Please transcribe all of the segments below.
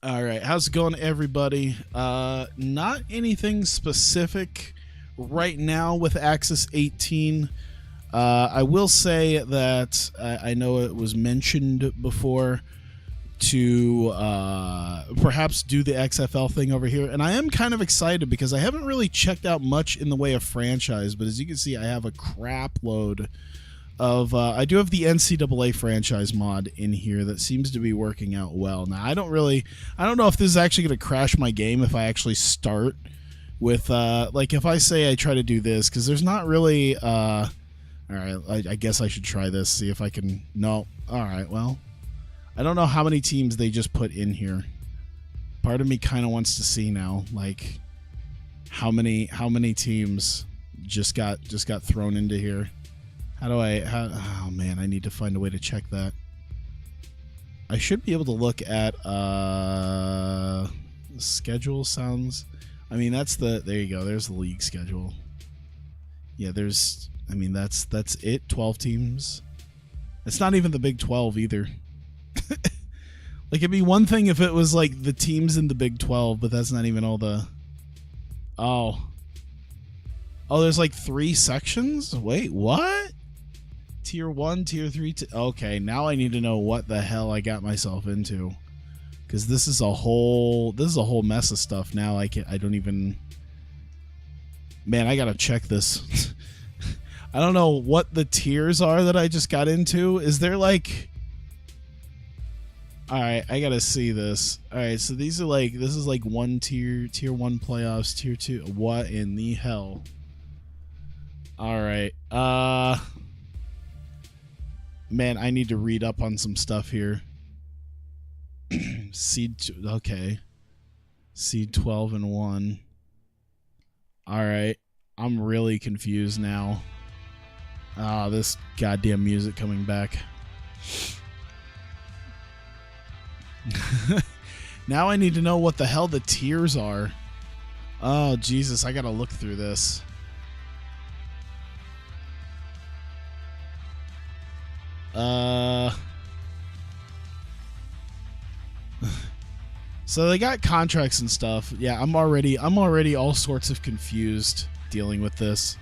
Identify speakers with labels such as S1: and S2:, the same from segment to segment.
S1: All right, how's it going, everybody? Not anything specific right now with Axis 18. I will say that I know it was mentioned before to perhaps do the XFL thing over here, and I am kind of excited because I haven't really checked out much in the way of franchise, but as you can see, I have a crap load of I do have the NCAA franchise mod in here that seems to be working out well. Now I don't know if this is actually going to crash my game if I actually start with like if I say I try to do this, because there's not really all right, I guess I should try this, see if I can. No. All right, well, I don't know how many teams they just put in here. Part of me kind of wants to see now, like how many teams just got thrown into here. Oh man, I need to find a way to check that. I should be able to look at schedule sounds. I mean, there you go. There's the league schedule. Yeah, that's it. 12 teams. It's not even the Big 12 either. Like, it'd be one thing if it was like the teams in the Big 12, but that's not even all the. Oh, there's like 3 sections? Wait, what? Tier 1, Tier 3. Okay, now I need to know what the hell I got myself into, because this is a whole mess of stuff. Now I don't even. Man, I gotta check this. I don't know what the tiers are that I just got into. Is there like? All right, I gotta see this. All right, so these are like, this is like one tier 1 playoffs, tier 2. What in the hell? All right. Man, I need to read up on some stuff here. Okay. Seed 12 and 1. All right. I'm really confused now. This goddamn music coming back. Now I need to know what the hell the tiers are. Oh, Jesus, I gotta look through this. So they got contracts and stuff. Yeah, I'm already all sorts of confused dealing with this.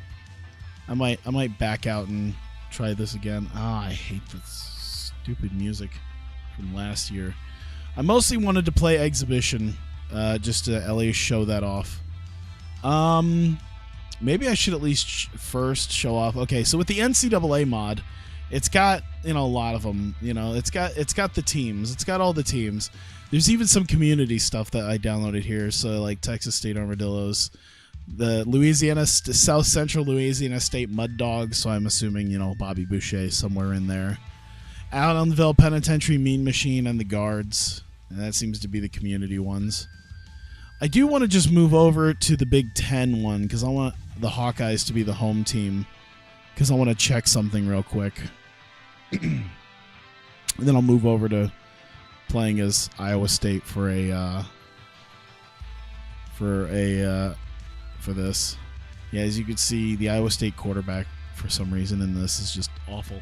S1: I might back out and try this again. I hate this stupid music from last year. I mostly wanted to play Exhibition, just to at least show that off. Maybe I should at least first show off. Okay, so with the NCAA mod, it's got, a lot of them. It's got the teams. It's got all the teams. There's even some community stuff that I downloaded here. So like Texas State Armadillos, the South Central Louisiana State Mud Dogs. So I'm assuming Bobby Boucher somewhere in there. Allenville Penitentiary Mean Machine and the Guards. And that seems to be the community ones. I do want to just move over to the Big Ten one because I want the Hawkeyes to be the home team, because I want to check something real quick. And then I'll move over to playing as Iowa State for this. Yeah, as you can see, the Iowa State quarterback for some reason in this is just awful.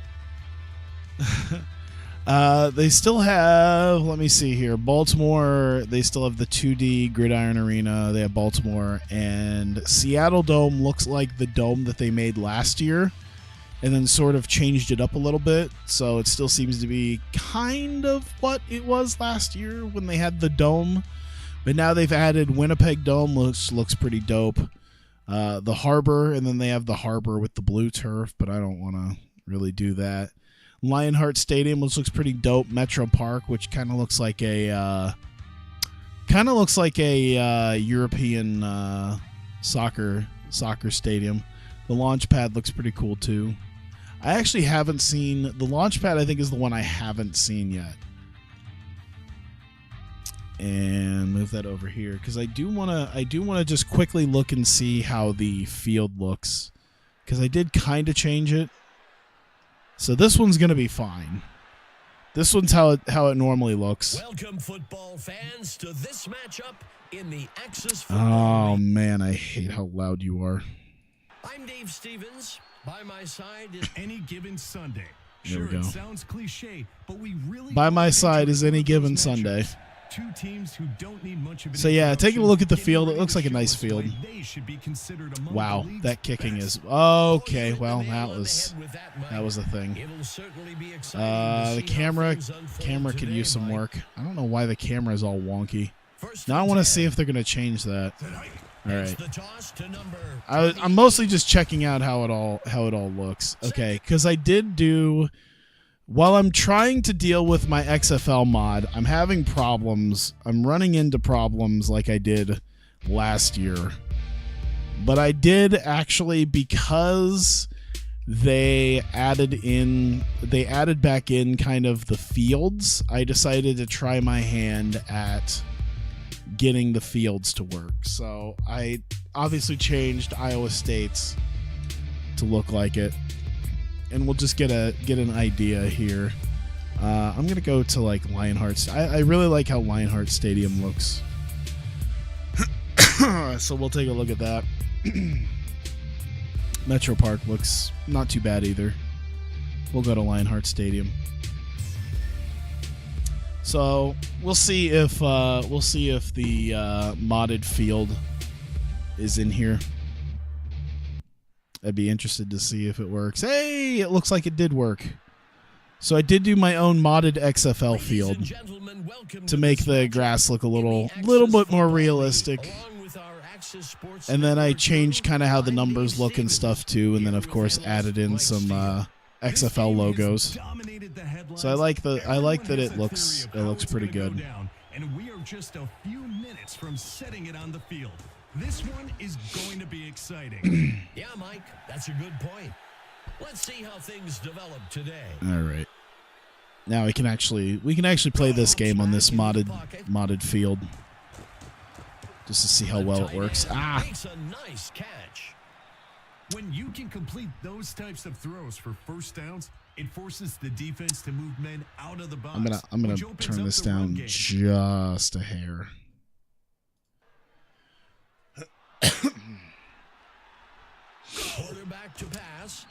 S1: They still have, let me see here, Baltimore. They still have the 2D Gridiron Arena. They have Baltimore, and Seattle Dome looks like the dome that they made last year and then sort of changed it up a little bit. So it still seems to be kind of what it was last year when they had the dome. But now they've added Winnipeg Dome, looks pretty dope. The Harbor, and then they have the Harbor with the blue turf, but I don't want to really do that. Lionheart Stadium, which looks pretty dope. Metro Park, which kind of looks like a European soccer stadium. The launch pad looks pretty cool too. I actually haven't seen the launch pad. I think is the one I haven't seen yet. And move that over here because I do want to just quickly look and see how the field looks, because I did kind of change it. So this one's going to be fine. This one's how it normally looks.
S2: Welcome, football fans, to this matchup in the Axis.
S1: Oh man, I hate how loud you are.
S2: I'm Dave Stevens. By my side is
S3: Any Given Sunday.
S1: There we
S3: Sure,
S1: go.
S3: it sounds cliche, but we really
S1: By my side is Any Given Sunday.
S3: Two teams who don't need much of an
S1: So yeah, taking a look at the
S3: introduction,
S1: field, it
S3: getting
S1: looks like a
S3: ready to
S1: nice
S3: show us
S1: field.
S3: why they should be considered among
S1: Wow,
S3: the league's
S1: that kicking
S3: best.
S1: is okay. Well, that was a thing.
S2: It'll certainly be exciting to
S1: The
S2: see how
S1: camera
S2: things unfold
S1: could
S2: today,
S1: use some
S2: Mike.
S1: work. I don't know why the camera is all wonky.
S2: First
S1: Now I
S2: and
S1: want to
S2: 10.
S1: see if they're gonna change that. All
S2: It's
S1: right.
S2: the toss to number
S1: I'm mostly just checking out how it all looks. Okay, because I did do. While I'm trying to deal with my XFL mod, I'm having problems. I'm running into problems like I did last year. But I did actually, because they added back in kind of the fields, I decided to try my hand at getting the fields to work. So I obviously changed Iowa State's to look like it. And we'll just get an idea here. I'm gonna go to like Lionheart. I really like how Lionheart Stadium looks. So we'll take a look at that. Metro Park looks not too bad either. We'll go to Lionheart Stadium. So we'll see if the modded field is in here. I'd be interested to see if it works. Hey, it looks like it did work. So I did do my own modded XFL field to make the grass look a little bit more realistic. And then I changed kind of how the numbers look and stuff too, and then of course added in some XFL logos. So I like that it looks pretty good.
S3: And we are just a few minutes from setting it on the field. This one is going to be exciting.
S2: Yeah, Mike, that's a good point. Let's see how things develop today.
S1: All right. Now we can actually play this game on this modded field, just to see how well it works.
S2: Makes a nice catch.
S3: When you can complete those types of throws for first downs, it forces the defense to move men out of the box.
S1: I'm gonna turn this down just a hair.
S2: Quarterback to pass.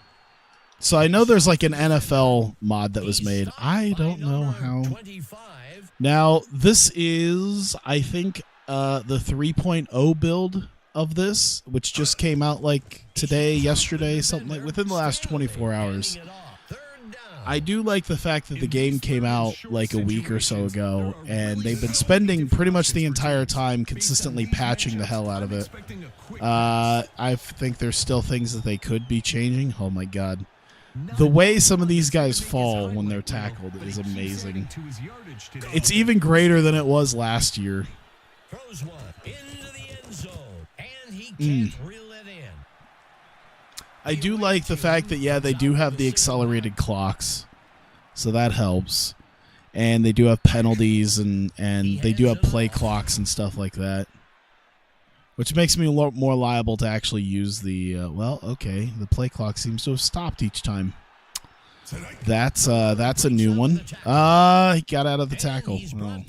S1: So I know there's like an NFL mod that was made. I don't know how.
S2: 25.
S1: Now this is, I think, the 3.0 build of this, which just came out like today, yesterday, something like within the last 24 hours. I do like the fact that the game came out like a week or so ago, and they've been spending pretty much the entire time consistently patching the hell out of it. I think there's still things that they could be changing. Oh my god. The way some of these guys fall when they're tackled is amazing. It's even greater than it was last year.
S2: Throws one into the end zone, and he can't reel it in.
S1: I do like the fact that, yeah, they do have the accelerated clocks, so that helps. And they do have penalties, and they do have play clocks and stuff like that, which makes me a lot more liable to actually use the, well, okay, the play clock seems to have stopped each time. That's a new one. He got out of the tackle. Oh.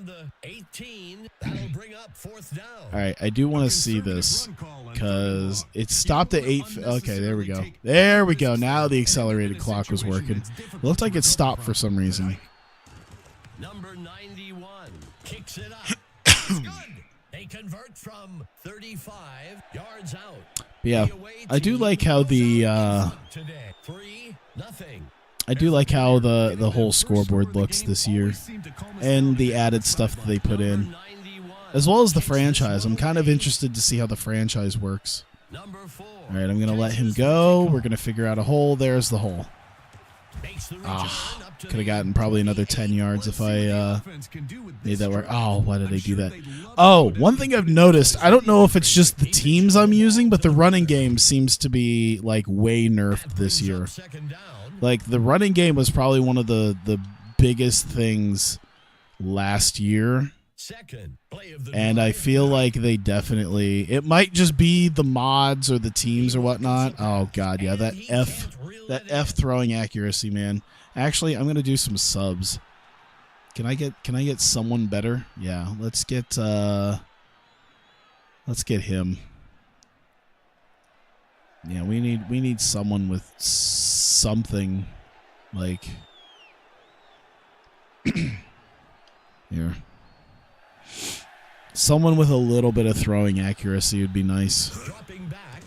S2: The 18, that'll bring up fourth down.
S1: All right, I do want to see this because it stopped at 8. Okay, there we go. There we go. Now the accelerated clock was working. It looked like it stopped for some reason.
S2: Number 91 kicks it up. It's good. They convert from 35 yards out.
S1: But yeah, I do like how the I do like how the whole scoreboard looks this year, and the added stuff that they put in, as well as the franchise. I'm kind of interested to see how the franchise works. All right, I'm going to let him go. We're going to figure out a hole. There's the hole. Could have gotten probably another 10 yards if I made that work. Oh, why did I do that? Oh, one thing I've noticed, I don't know if it's just the teams I'm using, but the running game seems to be like way nerfed this year. Like, the running game was probably one of the biggest things last year. And I feel like they definitely... It might just be the mods or the teams or whatnot. Oh, God, yeah, that F throwing accuracy, man. Actually, I'm going to do some subs. Can I get someone better? Yeah, let's get him. Yeah, we need someone with something like Here. Someone with a little bit of throwing accuracy would be nice.
S2: Dropping back.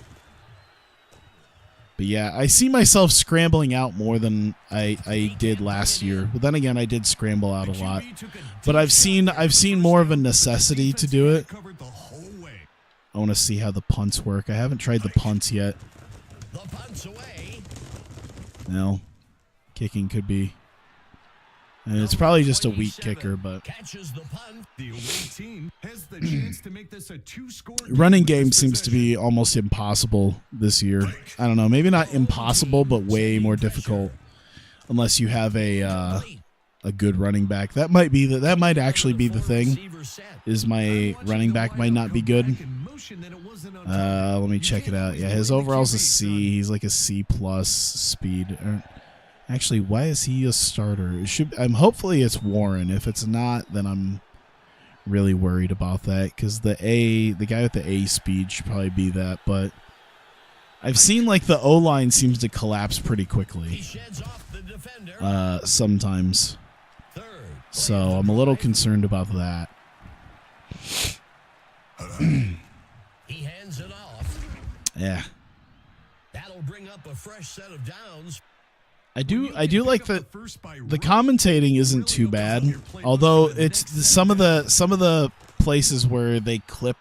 S1: But yeah, I see myself scrambling out more than I did last year. But then again, I did scramble out a lot. But I've seen more of a necessity to do it. I want to see how the punts work. I haven't tried the punts yet.
S2: The punt's away.
S1: No. Kicking could be. And it's probably just a weak kicker, but
S2: Catches the punt.
S3: The away team has the chance to make this a 2-score
S1: running game seems to be almost impossible this year. I don't know, maybe not impossible, but way more difficult unless you have a good running back. That might actually be the thing. Is my running back might not be good. Let me check it out. Yeah, his overall's a C. He's like a C+ speed. Actually, why is he a starter? It should. Hopefully it's Warren. If it's not, then I'm really worried about that because the guy with the A speed should probably be that. But I've seen like the O-line seems to collapse pretty quickly sometimes. So I'm a little concerned about that.
S2: He hands it off.
S1: Yeah.
S2: That'll bring up a fresh set of downs.
S1: I do like the commentating isn't too bad, although it's some of the places where they clip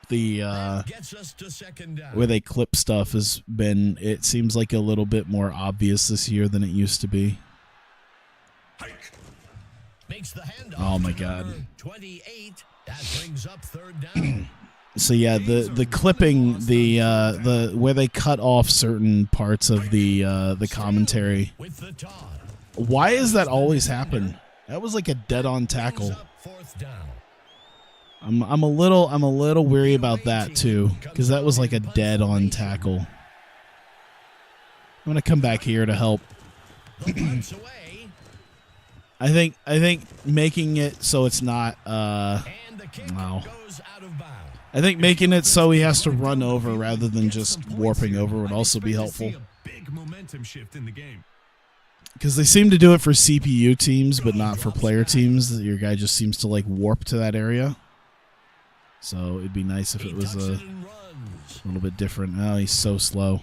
S1: stuff has been, it seems like a little bit more obvious this year than it used to be. Oh my god.
S2: 28. That brings up third down.
S1: So yeah, the clipping, the where they cut off certain parts of the commentary. Why does that always happen? That was like a dead-on tackle. I'm a little weary about that too, because that was like a dead-on tackle. I'm gonna come back here to help. I think making it so it's not wow. I think making it so he has to run over rather than just warping over would also be helpful. Because they seem to do it for CPU teams, but not for player teams. Your guy just seems to like warp to that area. So it'd be nice if it was a little bit different. Oh, he's so slow.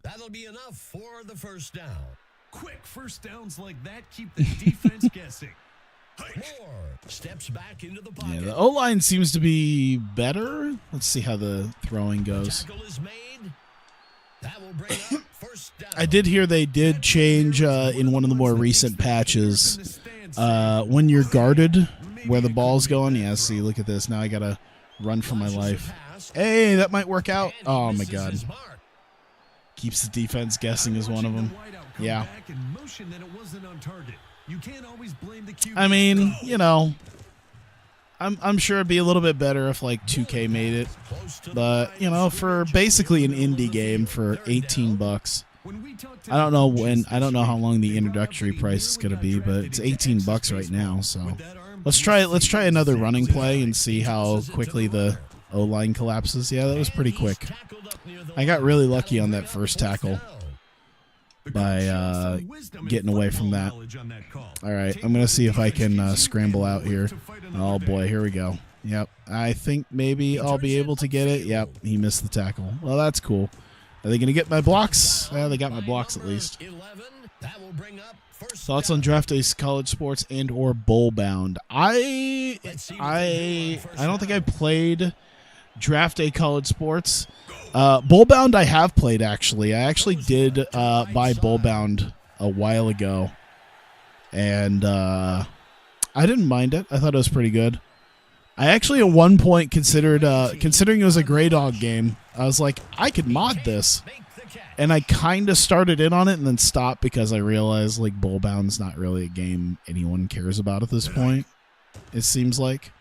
S2: That'll be enough for the first down.
S3: Quick first downs like that keep the defense guessing.
S2: Moore steps back into the pocket.
S1: Yeah, the O-line seems to be better. Let's see how the throwing goes.
S2: Tackle is made. That will bring up first down.
S1: I did hear they did change in one of the more recent patches when you're guarded where the ball's going. Yeah, see, look at this. Now I got to run for my life. Hey, that might work out. Oh, my God. Keeps the defense guessing is one of them. Yeah. I mean, you know, I'm sure it'd be a little bit better if like 2K made it, but you know, for basically an indie game for $18, I don't know how long the introductory price is going to be, but it's $18 right now. So let's try another running play and see how quickly the O-line collapses. Yeah, that was pretty quick. I got really lucky on that first tackle by getting away from that. All right, I'm going to see if I can scramble out here. Oh, boy, here we go. Yep, I think maybe I'll be able to get it. Yep, he missed the tackle. Well, that's cool. Are they going to get my blocks? They got my blocks at least. Thoughts on draft day college sports and or bowl bound? I don't think I played draft day college sports. Bowl bound I have played actually. I actually did buy bowl bound a while ago, and I didn't mind it. I thought it was pretty good. I actually at one point considered considering it was a Grey Dog game, I was like, I could mod this. And I kind of started in on it and then stopped because I realized like bowl bound's not really a game anyone cares about at this point. It seems like,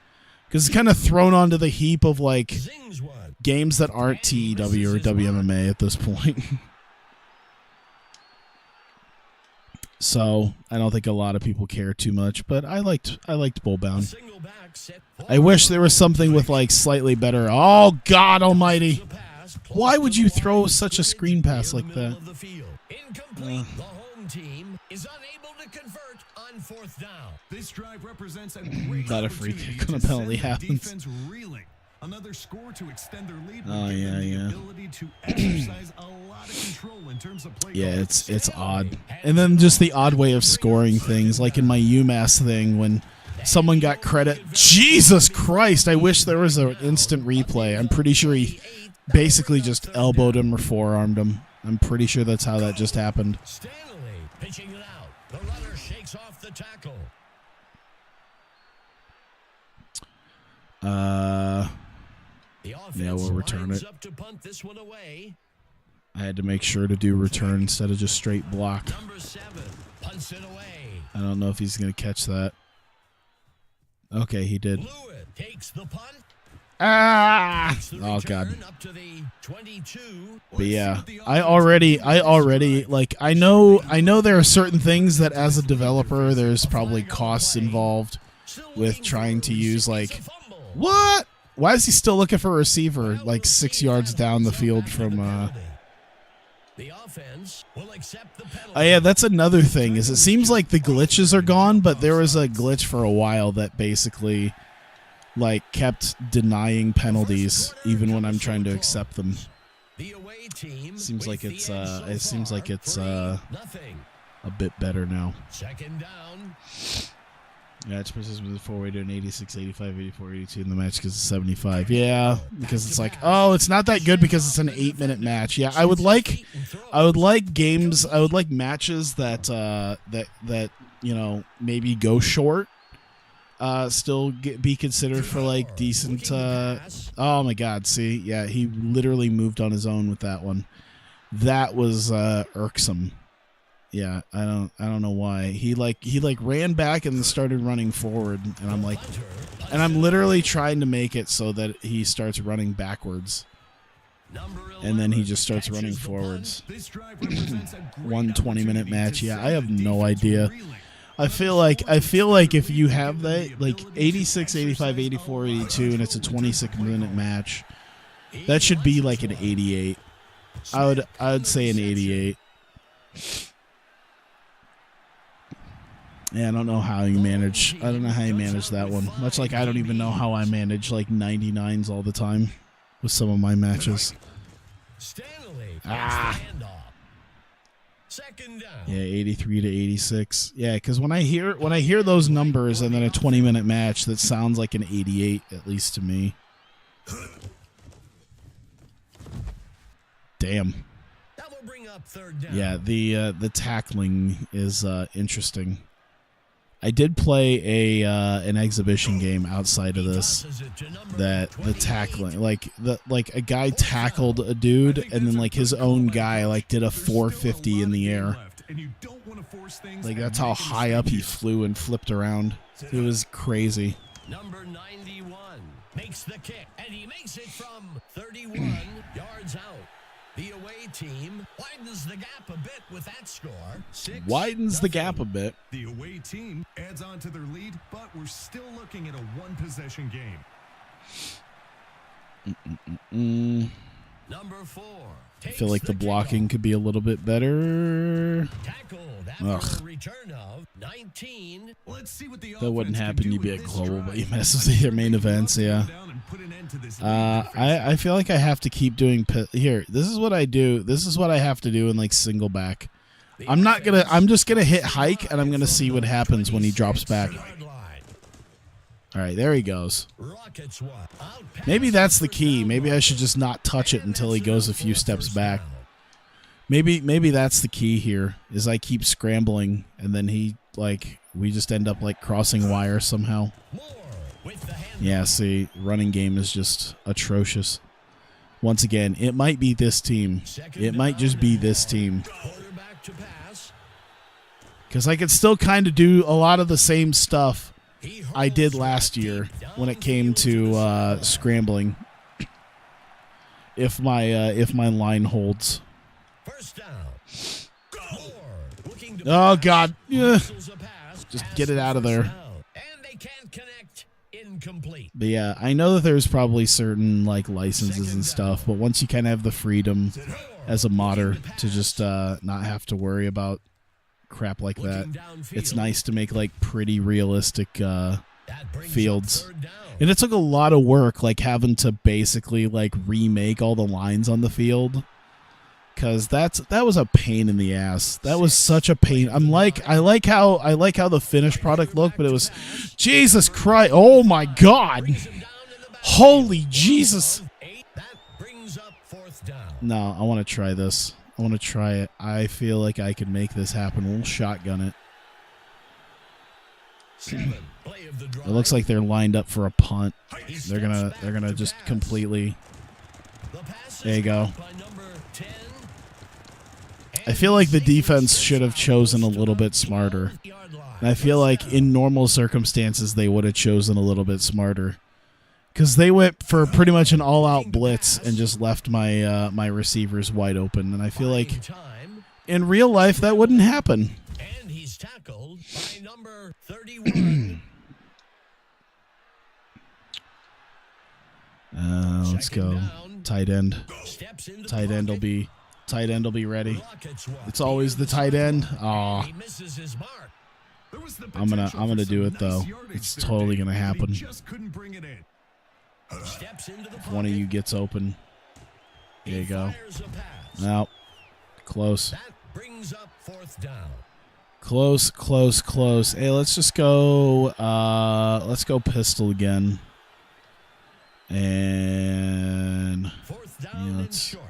S1: because it's kind of thrown onto the heap of like games that aren't TEW or WMMA at this point. So I don't think a lot of people care too much, but I liked bowl bound. I wish there was something with like slightly better. Oh God Almighty! Why would you throw such a screen pass like that?
S2: to convert on 4th down.
S3: This drive represents a great
S1: Not a free
S3: opportunity
S1: kick when a
S3: to
S1: penalty
S3: send the
S1: happens.
S3: defense reeling. Another score to extend their lead.
S1: Oh,
S3: will give them
S1: yeah.
S3: the ability to exercise a lot of control in terms of play.
S1: Yeah,
S3: calling.
S1: it's odd. And then just the odd way of scoring things, like in my UMass thing when someone got credit. Jesus Christ, I wish there was an instant replay. I'm pretty sure he basically just elbowed him or forearmed him. I'm pretty sure that's how that just happened.
S2: Stanley pitching it out. The runner shakes off the tackle.
S1: Yeah, we'll return it.
S2: Up to punt this one away.
S1: I had to make sure to do return instead of just straight block.
S2: Number 7 punts it away.
S1: I don't know if he's going to catch that. Okay, he did.
S2: Lewitt takes the punt.
S1: Ah!
S2: The
S1: Oh, God.
S2: return up to the 22.
S1: But yeah, I already like I know there are certain things that as a developer there's probably costs involved with trying to use like what? Why is he still looking for a receiver like 6 yards down the field from
S2: The offense will accept the penalty.
S1: Oh yeah, that's another thing. Is it seems like the glitches are gone, but there was a glitch for a while that basically like kept denying penalties even when I'm trying to accept them.
S2: The away team
S1: Seems like
S2: with
S1: it's
S2: the edge so
S1: it seems like
S2: far,
S1: it's
S2: 3-0.
S1: a bit better now.
S2: 2nd down.
S1: Yeah, it's persistent with the four-way to an 86, 85, 84, 82 in the match because it's 75. Yeah, because it's like, oh, it's not that good because it's an 8-minute match. Yeah, I would like games, I would like matches that that you know maybe go short, still be considered for like decent. Oh my God, see, yeah, he literally moved on his own with that one. That was irksome. Yeah, I don't know why. He ran back and then started running forward, and I'm like, and I'm literally trying to make it so that he starts running backwards, and then he just starts running forwards. 1 20-minute match. Yeah, I have no idea. I feel like if you have that like 86, 85, 84, 82, and it's a 26-minute match, that should be like an 88. I would say an 88. Yeah, I don't know how you manage. I don't know how you manage that one. Much like I don't even know how I manage like 99s all the time with some of my matches. Ah.
S2: 2nd down.
S1: Yeah, 83 to 86. Yeah, because when I hear those numbers and then a 20-minute match, that sounds like an 88 at least to me. Damn.
S2: That will bring up 3rd down.
S1: Yeah, the tackling is interesting. I did play an exhibition game outside of this that the tackling like a guy tackled a dude and then like his own guy like did a 450 in the air. Like that's how high up he flew and flipped around. It was crazy.
S2: Number 91 makes the kick, and he makes it from 31 yards out. The away team widens the gap a bit with that score.
S1: Widens the gap a bit.
S3: The away team adds on to their lead, but we're still looking at a one-possession game.
S2: Number 4.
S1: I feel like the blocking could be a little bit better.
S2: Tackled after a return of 19.
S3: Let's see what the
S1: That wouldn't
S3: offense can
S1: happen.
S3: do
S1: You'd be
S3: with
S1: at
S3: this
S1: global,
S3: drive.
S1: but you mess with their main events. Yeah. I feel like I have to keep doing here. This is what I do. This is what I have to do in like single back. I'm just gonna hit hike and I'm gonna see what happens when he drops back. All right, there he goes. Maybe that's the key. Maybe I should just not touch it until he goes a few steps back. Maybe that's the key here. Is I keep scrambling and then we just end up like crossing wire somehow. Yeah, see, running game is just atrocious. Once again, it might be this team. It might just be this team. Because I could still kind of do a lot of the same stuff I did last year when it came to scrambling. If my line holds. Oh God! Yeah. Just get it out of there. But yeah, I know that there's probably certain like licenses and stuff, but once you kind of have the freedom as a modder to just not have to worry about crap like that.
S2: Looking downfield.
S1: It's nice to make like pretty realistic
S2: That brings
S1: fields.
S2: up third down.
S1: And it took a lot of work, like having to basically like remake all the lines on the field, because that was a pain in the ass. That was such a pain. I like how the finished product looked, but it was, Jesus Christ! Oh my God!
S2: Brings him down in the back.
S1: Holy Jesus!
S2: 8. That brings up fourth down.
S1: No, I want to try this. I want to try it. I feel like I could make this happen. We'll shotgun it.
S2: 7. Play of the drive.
S1: It looks like they're lined up for a punt.
S2: He
S1: They're
S2: steps back
S1: gonna
S2: to
S1: just
S2: pass.
S1: completely.
S2: The pass
S1: There you
S2: is
S1: go.
S2: caught by number 10.
S1: I feel like the defense should have chosen a little bit smarter. And I feel like in normal circumstances they would have chosen a little bit smarter, because they went for pretty much an all-out blitz and just left my my receivers wide open. And I feel like
S2: Time,
S1: in real life that wouldn't happen.
S2: and he's tackled by number 31.
S1: Let's
S2: Second
S1: go.
S2: down.
S1: Tight end.
S2: Steps into the
S1: Tight end will
S2: pocket.
S1: be ready.
S2: Rockets one.
S1: It's always the tight end. Aw.
S2: He misses his mark.
S3: There was the
S1: I'm gonna
S3: potential for
S1: do
S3: some
S1: it, though.
S3: nice yardage
S1: It's
S3: there,
S1: totally
S3: Dave,
S1: gonna
S3: but he
S1: happen.
S3: just couldn't bring it in.
S2: Steps into the
S1: If one of you gets open. There you go.
S2: Fires a pass.
S1: No. Close.
S2: That brings up fourth down.
S1: Close. Hey, let's just go pistol again. And
S2: Fourth down
S1: Yeah,
S2: and
S1: it's-
S2: short.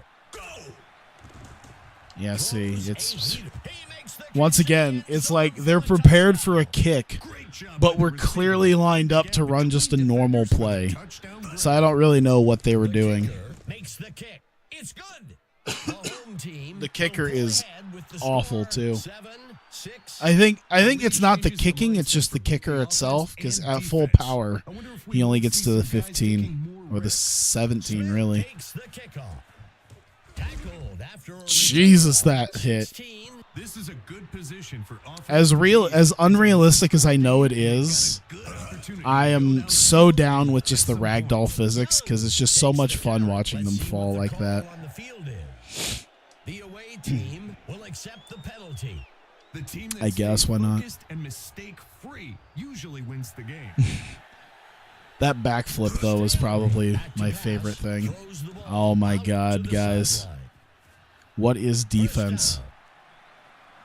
S1: yeah, see, it's
S2: He makes the
S1: once
S2: catch.
S1: again, it's like they're prepared for a kick,
S3: Great job
S1: but
S3: by
S1: we're
S3: the receiver.
S1: clearly lined up to run just a normal play.
S3: Touchdown.
S1: So I don't really know what they were
S2: The
S1: doing.
S2: kicker makes the kick. It's good. The home team
S1: The kicker
S2: will pull
S1: is
S2: ahead with the
S1: awful,
S2: score,
S1: too.
S2: 7-6.
S1: I think it's not the kicking, it's just the kicker itself, because at full power, he only gets to the 15 or the 17 really.
S2: Takes the kickoff. Tackled after a
S1: Jesus,
S2: return.
S1: that hit.
S2: 16.
S3: This is a good position for
S1: As unrealistic as I know it is, I am so down with just the ragdoll physics, because it's just so much fun watching them
S2: Let's see
S1: fall
S2: what
S1: like
S2: the
S1: that.
S2: call on the field is. The away team will accept the penalty.
S3: The team that
S1: I guess,
S3: stays
S1: why not?
S3: focused and mistake-free usually wins the game.
S1: That backflip, though, was probably my favorite thing.
S2: Throws the ball
S1: Oh my
S2: out to
S1: God,
S2: the
S1: guys.
S2: sideline.
S1: What is
S2: First
S1: defense?
S2: down.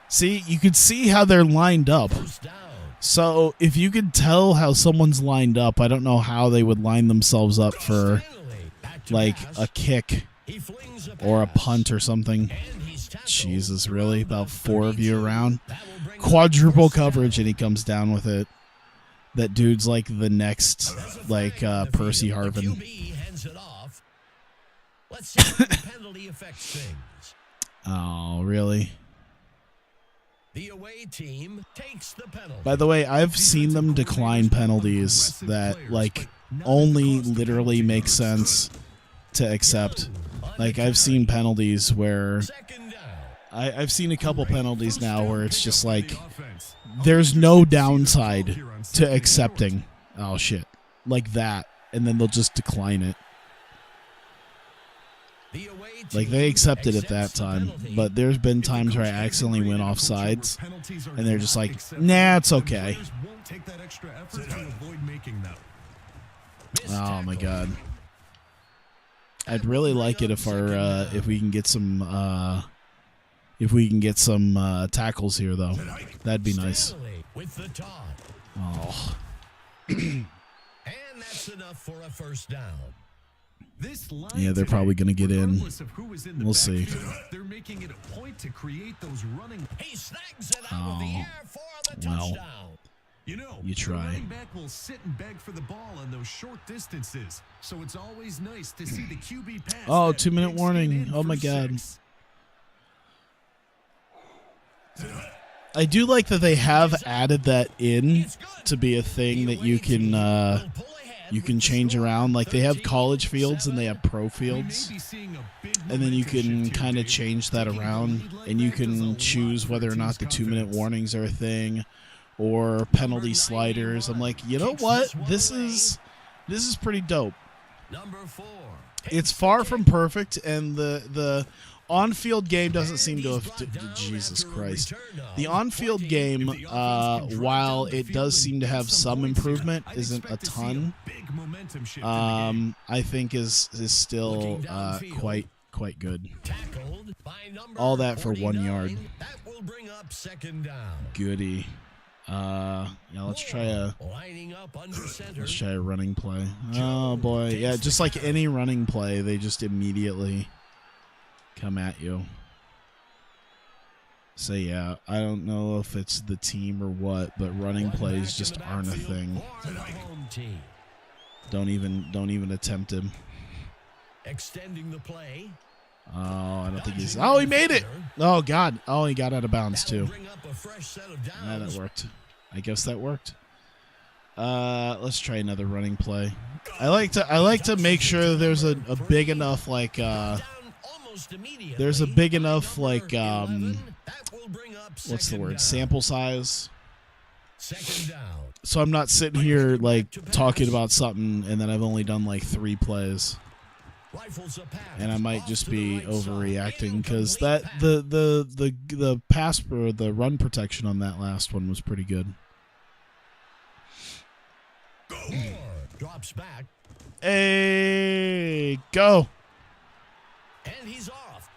S1: See, you could see how they're lined up.
S2: First down.
S1: So if you could tell how someone's lined up, I don't know how they would line themselves up for
S2: Finally, back to
S1: like
S2: pass.
S1: a kick
S2: He flings a
S1: or a
S2: pass.
S1: punt or something.
S2: And he's tackled
S1: Jesus, really?
S2: around
S1: About
S2: the
S1: 4 of you
S2: 32.
S1: around?
S2: That will bring up
S1: Quadruple
S2: first down.
S1: coverage, and he comes down with it. That dude's like the next,
S2: There's a
S1: like
S2: flag on the
S1: Percy
S2: field. The
S1: Harvin.
S2: QB hands it off. Let's see if the penalty affects things.
S1: Oh, really?
S2: The away team takes the penalty.
S1: By the way, I've seen them decline penalties that like only literally make sense to accept. Like I've seen penalties where
S2: Second down.
S1: I've seen a couple penalties now where it's just like there's no downside to accepting. Oh shit, like that, and then they'll just decline it.
S2: The away
S1: Like
S2: team
S1: they accepted it
S2: accepts
S1: that
S2: the
S1: time,
S2: penalty.
S1: but there's been times where I accidentally went off sides, and they're just like, nah, it's okay.
S2: Missed
S1: Oh my
S2: tackle.
S1: god. I'd really like it if our if we can get some tackles here though. That'd be nice.
S2: Stanley with the taunt.
S1: Oh.
S2: And that's enough for a first down.
S1: Yeah, they're probably gonna get in. We'll see.
S3: They're making it a point to create those running.
S2: He snags it out of the air for the
S1: well.
S2: touchdown.
S3: You know,
S1: You try.
S3: the running back will sit and beg for the ball on those short distances, so it's always nice to see the QB pass.
S1: Oh,
S3: that
S1: 2-minute
S3: big
S1: warning.
S3: stand in
S1: Oh
S3: for
S1: my God.
S3: 6.
S1: I do like that they have added that in to be a thing that you can change around. Like they have college fields and they have pro fields.
S3: We may be seeing a big
S1: And then you
S3: momentum
S1: can
S3: shift here,
S1: kind of
S3: Dave.
S1: change that
S3: Taking the
S1: around,
S3: lead like
S1: and you
S3: that does a
S1: can
S3: lot
S1: choose
S3: for
S1: whether or
S3: a
S1: not the
S3: team's
S1: 2-minute
S3: confidence.
S1: warnings are a thing, or penalty sliders. I'm like, you know what? This is pretty dope.
S2: Number 4.
S1: It's far from perfect, and the on-field game doesn't seem to have. Jesus Christ. The on-field game, while it does seem to have some improvement, isn't a ton. I think is still quite good. All that for 1 yard. Goody. Yeah, let's try a running play. Oh boy, yeah, just like any running play, they just immediately come at you. So yeah, I don't know if it's the team or what, but running plays just aren't a thing. Don't even attempt him.
S2: Extending the play.
S1: Oh, I don't think he's. Oh, he made it. Oh God. Oh, he got out of bounds too. Yeah, that worked. I guess that worked. Let's try another running play. I like to make sure there's a big enough like there's a big enough like what's the word, sample size. So I'm not sitting here like talking about something and then I've only done like 3 plays. And I might just be overreacting because that the pass or the run protection on that last one was pretty good.
S2: Drops back.
S1: Hey, go!
S2: And he's off.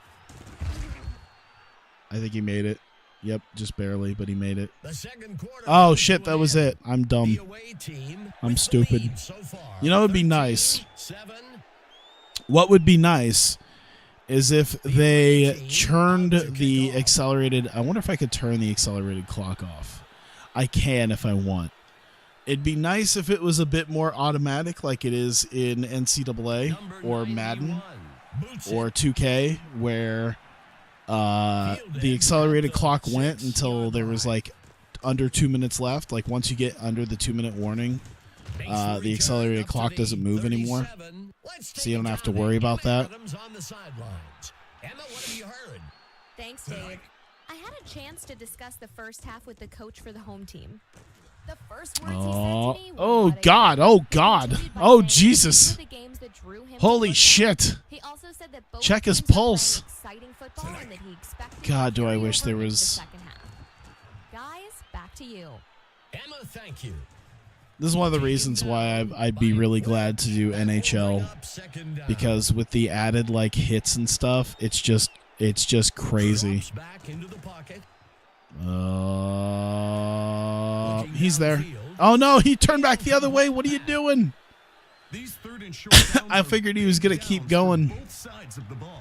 S1: I think he made it. Yep, just barely, but he made it.
S2: The second quarter.
S1: Oh shit, that was it. I'm dumb. I'm stupid. You know, it'd be nice. What would be nice is if they turned the accelerated. I wonder if I could turn the accelerated clock off. I can if I want. It'd be nice if it was a bit more automatic like it is in NCAA or Madden or 2K, where the accelerated clock went until there was like under 2 minutes left. Like once you get under the 2-minute warning, the accelerated clock doesn't move anymore. So you don't have to worry about that.
S4: Thanks, Dave. I had a chance to discuss the first half with the coach for the home team. The first words he said to me were,
S1: oh God, oh God, oh Jesus. Holy shit.
S4: He also said that both
S1: check his
S4: teams were
S1: pulse.
S4: playing exciting football and that he expected
S1: God, do I
S4: carry
S1: wish
S4: over
S1: there
S4: into the
S1: was.
S4: second half. Guys, back to you.
S2: Emma, thank you.
S1: This is one of the reasons why I'd be really glad to do NHL, because with the added like hits and stuff, it's just crazy. He's there. Oh no, he turned back the other way. What are you doing? I figured he was gonna keep going,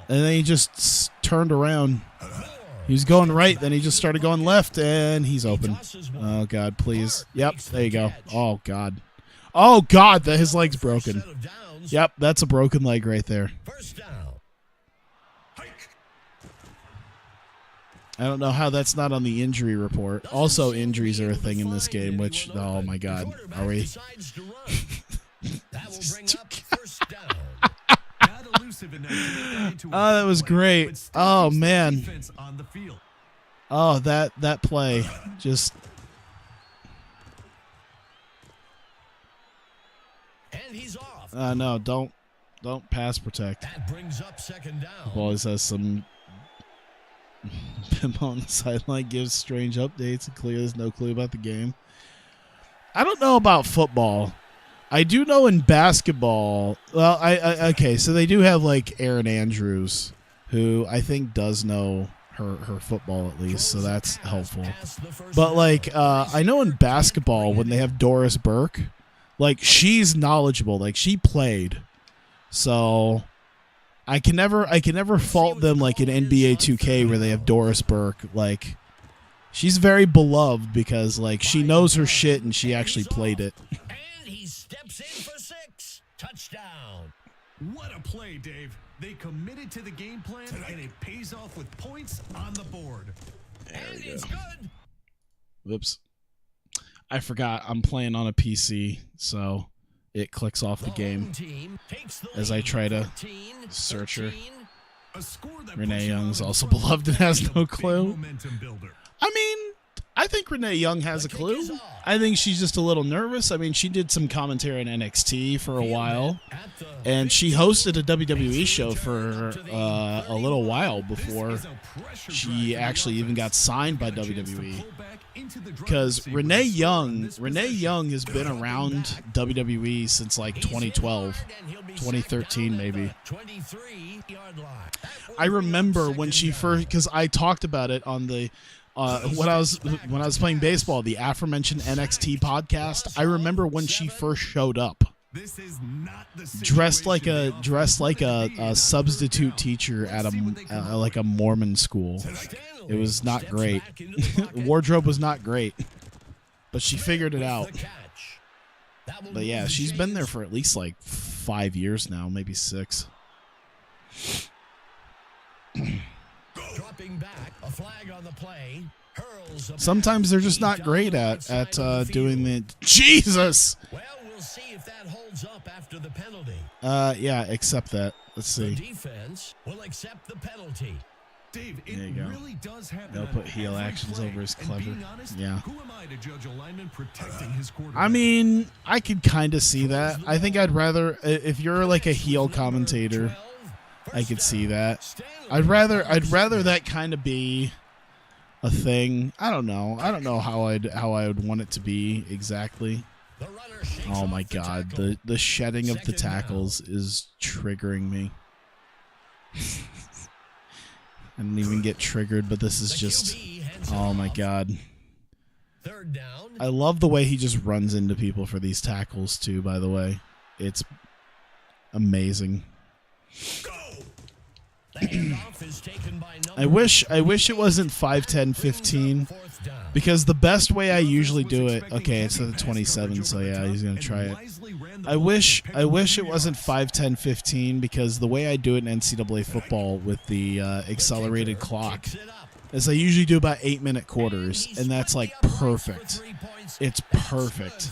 S1: and then he just turned around. He was going right, then he just started going left, and he's open. Oh, God, please. Yep, there you go. Oh, God. Oh, God, his leg's broken. Yep, that's a broken leg right there. I don't know how that's not on the injury report. Also, injuries are a thing in this game, which, oh, my God. Are we? Oh, that was great. Oh, man. Oh, that play just.
S2: And he's off.
S1: No, don't pass protect.
S2: That brings up second down.
S1: Always has some pimp on the sideline, gives strange updates and has no clue about the game. I don't know about football. I do know in basketball. Well, okay, so they do have like Erin Andrews, who I think does know her football at least, so that's helpful. But like, I know in basketball when they have Doris Burke, like she's knowledgeable, like she played, so I can never fault them like in NBA 2K where they have Doris Burke. Like she's very beloved because like she knows her shit and she actually played it.
S2: Steps in for 6. Touchdown.
S3: What a play, Dave. They committed to the game plan, and it pays off with points on the board.
S1: There we go.
S2: It's good.
S1: Whoops. I forgot I'm playing on a PC, so it clicks off the game as I try to search her. Renee Young's also beloved and has no clue. I mean, I think Renee Young has a clue. I think she's just a little nervous. I mean, she did some commentary on NXT for a while, and she hosted a WWE show for a little while before she actually even got signed by WWE. Because Renee Young has been around WWE since like 2012, 2013 maybe. I remember when she first, because I talked about it on the when I was playing baseball, the aforementioned NXT podcast. I remember when she first showed up, dressed like a substitute teacher at a Mormon school. It was not great. Wardrobe was not great, but she figured it out. But yeah, she's been there for at least like 5 years now, maybe 6.
S2: Dropping back, a flag on the play.
S1: Sometimes they're just not great at doing the Jesus.
S2: Well, we'll see if that holds up after the penalty.
S1: Yeah, accept that. Let's see.
S2: The defense will accept the penalty.
S3: Dave,
S1: there you go.
S3: Really does happen.
S1: They'll put heel actions over his clever.
S3: Honest,
S1: yeah.
S3: Who am I to judge a lineman protecting his quarterback?
S1: I mean, I could kind of see that. I think I'd rather, if you're like a heel commentator, I could see that. I'd rather that kind of be a thing. I don't know how I would want it to be exactly. Oh my God, the shedding of the tackles is triggering me. I didn't even get triggered, but this is just, oh my God. I love the way he just runs into people for these tackles too, by the way. It's amazing. I wish it wasn't 5-10-15, because the best way I usually do it, okay, it's at the 27, so yeah, he's going to try it. I wish it wasn't 5-10-15, because the way I do it in NCAA football with the accelerated clock is I usually do about 8-minute quarters, and that's like perfect. It's perfect.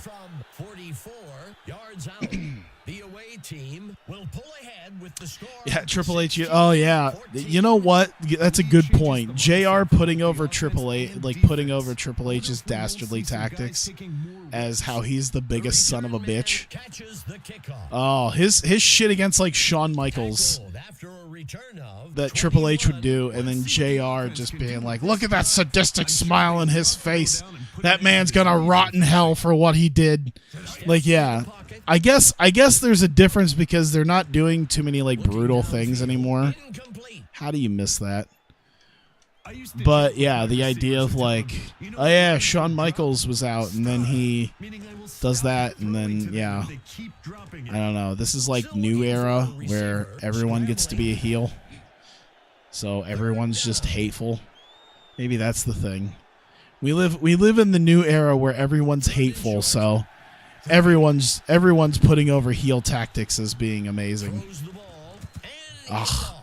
S2: The away team will pull ahead with the score.
S1: Yeah, Triple H. Oh yeah, you know what? That's a good point. JR putting over Triple H's dastardly tactics as how he's the biggest son of a bitch. Oh, his shit against like Shawn Michaels that Triple H would do, and then JR just being like, "Look at that sadistic smile on his face. That man's gonna rot in hell for what he did." Like, yeah. I guess there's a difference because they're not doing too many like brutal things anymore. How do you miss that? But yeah, the idea of like, oh yeah, Shawn Michaels was out, and then he does that, and then yeah, I don't know. This is like new era where everyone gets to be a heel, so everyone's just hateful. Maybe that's the thing. We live in the new era where everyone's hateful, so everyone's putting over heel tactics as being amazing. Ugh.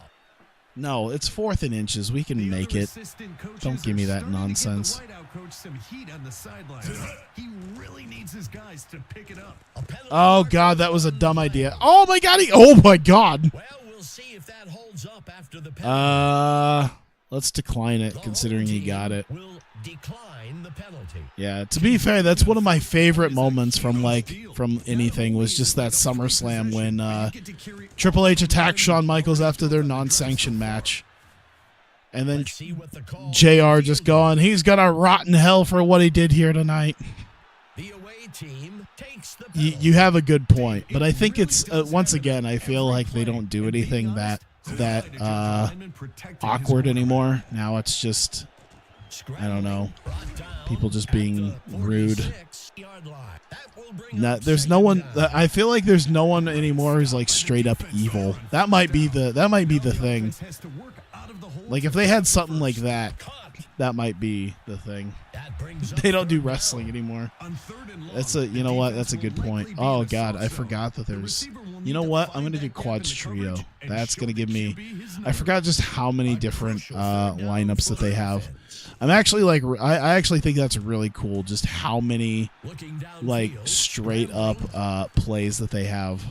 S1: No, it's 4th and inches. We can make it. Don't give me that nonsense. Oh God, that was a dumb idea. Oh my God. Oh my God. Let's decline it, considering he got it. Yeah, to be fair, that's one of my favorite moments from anything, was just that SummerSlam when Triple H attacked Shawn Michaels after their non-sanctioned match. And then JR just going, he's gonna rot in hell for what he did here tonight. You have a good point, but I think it's, once again, I feel like they don't do anything that awkward anymore. Now it's just, I don't know, people just being rude. There's no one. I feel like there's no one anymore who's like straight up evil. That might be the thing. Like if they had something like that, that might be the thing. They don't do wrestling anymore. You know what? That's a good point. Oh God, I forgot that there's. You know what? I'm gonna do quads trio. That's gonna give me. I forgot just how many different lineups that they have. I'm actually like, I actually think that's really cool. Just how many like straight up plays that they have.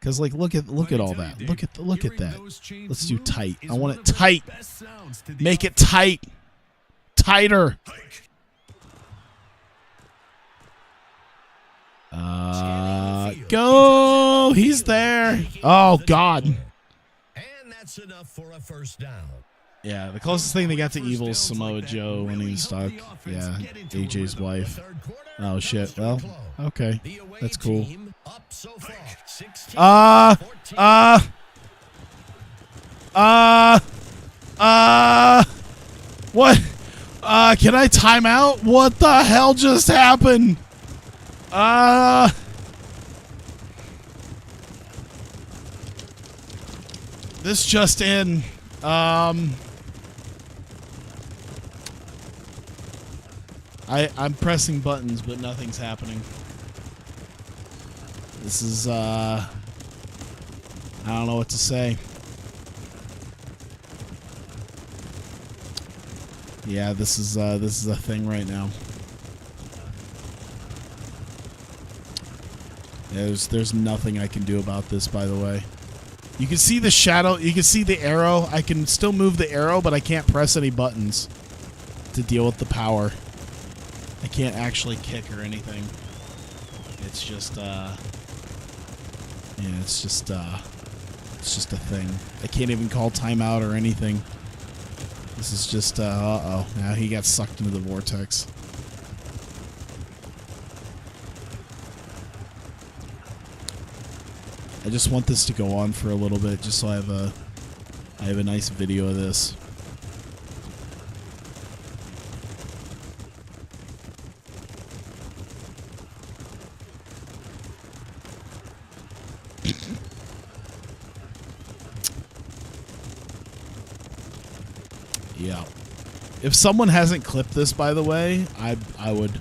S1: Because like look at all that. Look at that. Let's do tight. I want it tight. Make it tight. tighter. Go. He's there. Oh, God.
S2: And that's enough for a first down.
S1: Yeah, the closest thing they got to evil is Samoa Joe when he was stuck. Yeah, AJ's wife. Oh, shit. Well, okay. That's cool. What? Can I time out? What the hell just happened? This just in. I'm pressing buttons, but nothing's happening. This is, I don't know what to say. Yeah, this is a thing right now. There's nothing I can do about this, by the way. You can see the shadow, you can see the arrow. I can still move the arrow, but I can't press any buttons to deal with the power. I can't actually kick or anything. It's just, yeah, it's just a thing. I can't even call timeout or anything. This is just, uh-oh. Now he got sucked into the vortex. I just want this to go on for a little bit, just so I have a nice video of this. Yeah. If someone hasn't clipped this, by the way, I would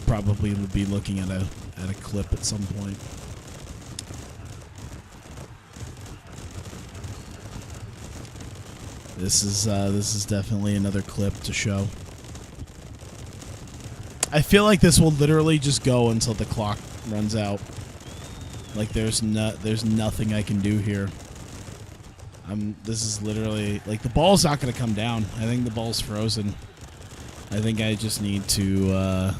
S1: probably be looking at a clip at some point. This is definitely another clip to show. I feel like this will literally just go until the clock runs out. Like there's nothing I can do here. This is literally like the ball's not gonna come down. I think the ball's frozen. I think I just need to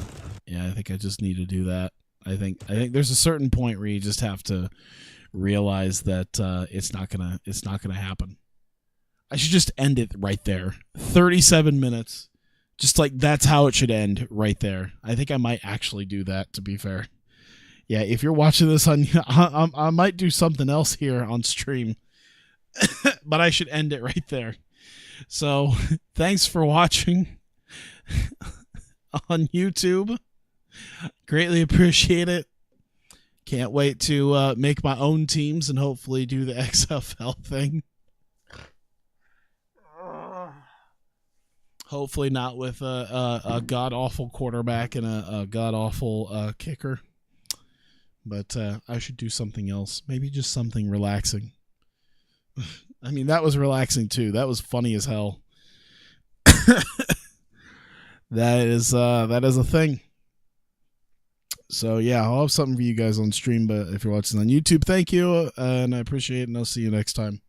S1: yeah, I think I just need to do that. I think there's a certain point where you just have to realize that it's not gonna happen. I should just end it right there. 37 minutes. Just like that's how it should end right there. I think I might actually do that, to be fair. Yeah, if you're watching this on I might do something else here on stream. But I should end it right there. So, thanks for watching on YouTube. Greatly appreciate it. Can't wait to make my own teams and hopefully do the XFL thing. Hopefully not with a god-awful quarterback and a god-awful kicker. But I should do something else. Maybe just something relaxing. I mean, that was relaxing too. That was funny as hell. That is a thing. So yeah, I'll have something for you guys on stream, but if you're watching on YouTube, thank you, and I appreciate it, and I'll see you next time.